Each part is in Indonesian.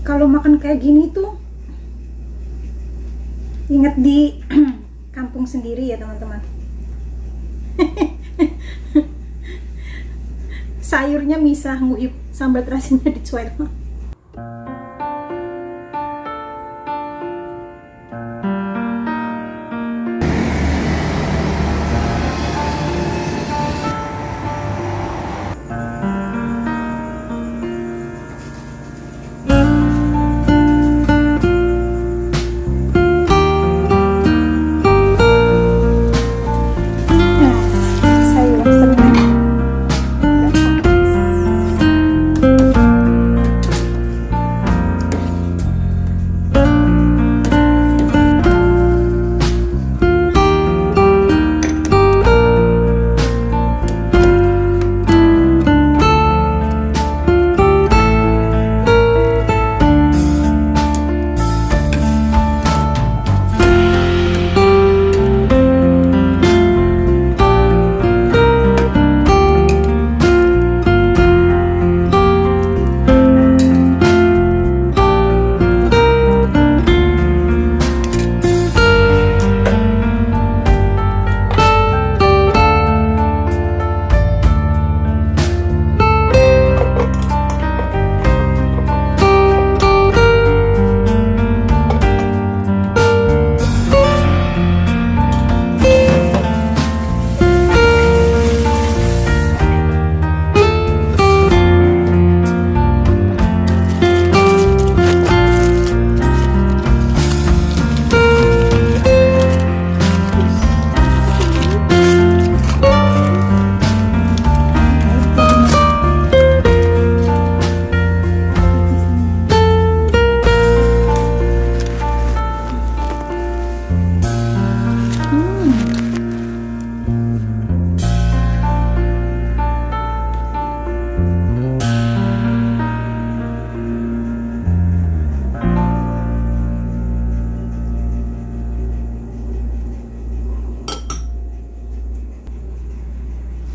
Kalau makan kayak gini tuh ingat di kampung sendiri ya teman-teman. Sayurnya misah nguyup, sambal terasinya dicuek. Sayur asemnya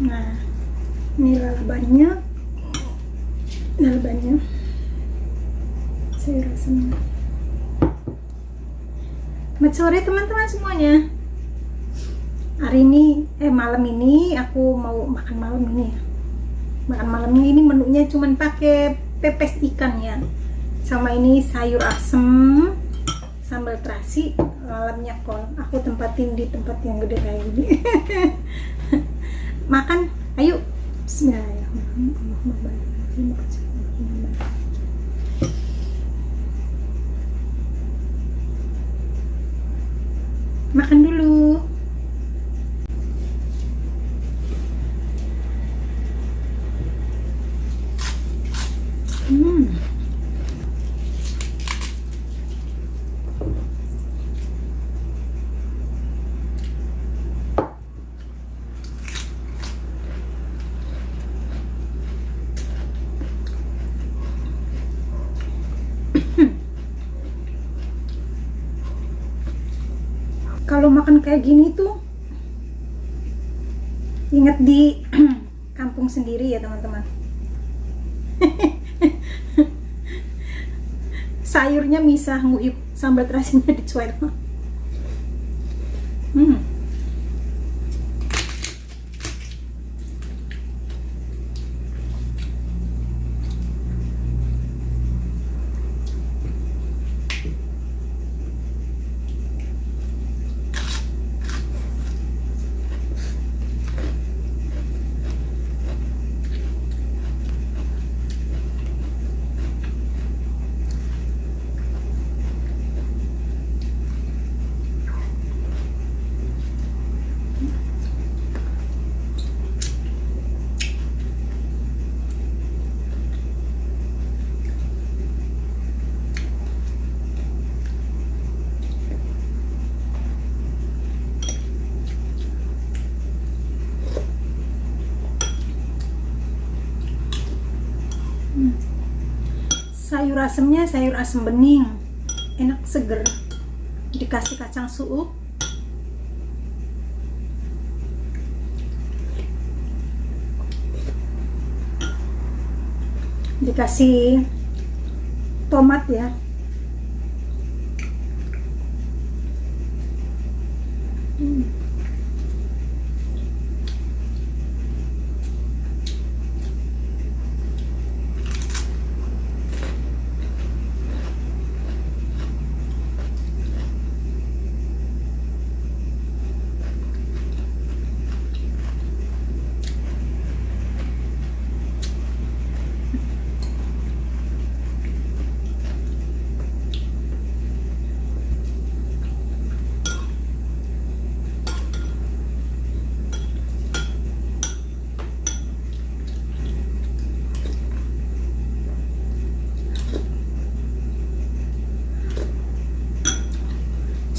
Nah, ini lalabannya, sayur asemnya. Selamat sore teman-teman semuanya. Hari ini, malam ini aku mau makan malam ini ya. Makan malamnya ini menunya cuman pakai pepes ikan ya. Sama ini sayur asem, sambal terasi, lalapnya kol. Aku tempatin di tempat yang gede kayak gini. Makan, ayo. Bismillahirrahmanirrahim. Makan dulu. Kalau makan kayak gini tuh ingat di kampung sendiri ya teman-teman. Sayurnya misah nguyup, sambal terasinya dicuek. Sayur asemnya sayur asem bening, enak seger, dikasih kacang suuk, dikasih tomat ya.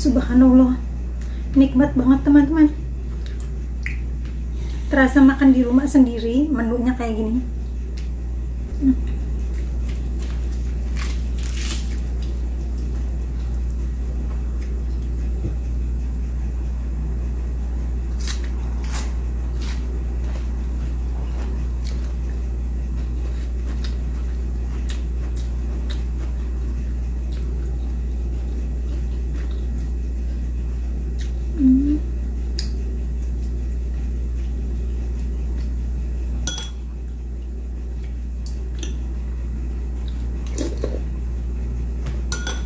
Subhanallah, nikmat banget teman-teman. Terasa makan di rumah sendiri, menunya kayak gini.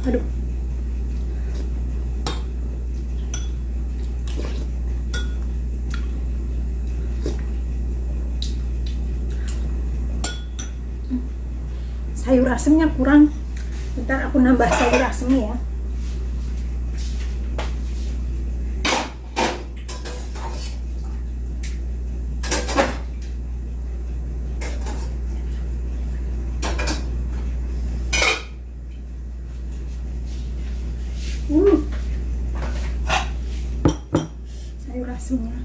Aduh. Sayur asemnya kurang. Bentar aku nambah sayur asemnya ya. Sayur asemnya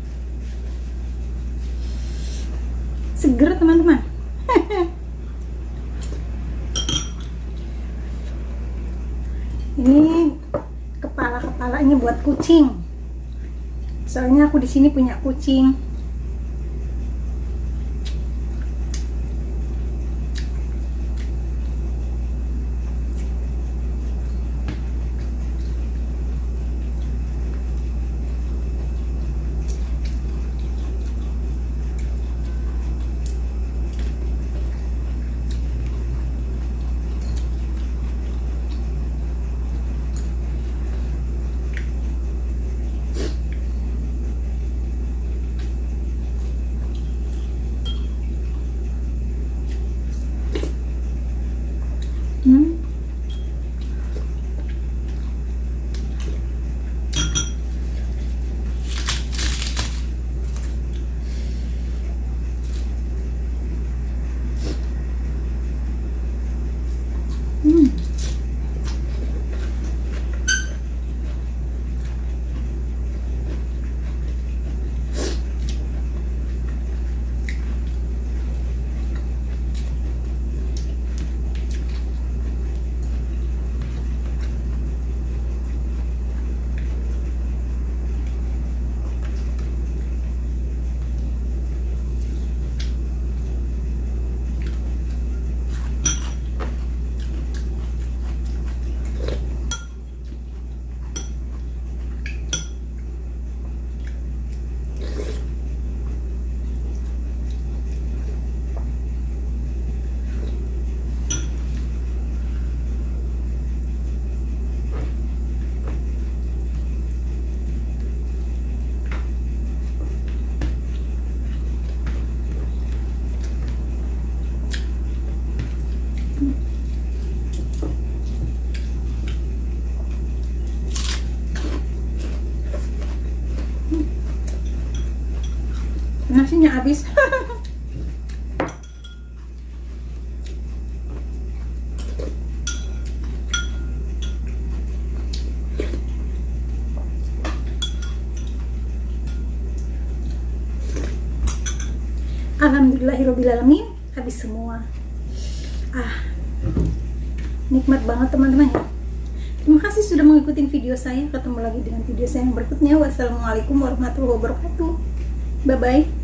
seger teman-teman. Ini kepala-kepalanya buat kucing. Soalnya aku di sini punya kucing. Nasinya habis. Alhamdulillahirobbilalamin, habis semua. Nikmat banget teman-teman ya. Terima kasih sudah mengikuti video saya. Ketemu lagi dengan video saya yang berikutnya. Wassalamualaikum warahmatullahi wabarakatuh. Bye bye.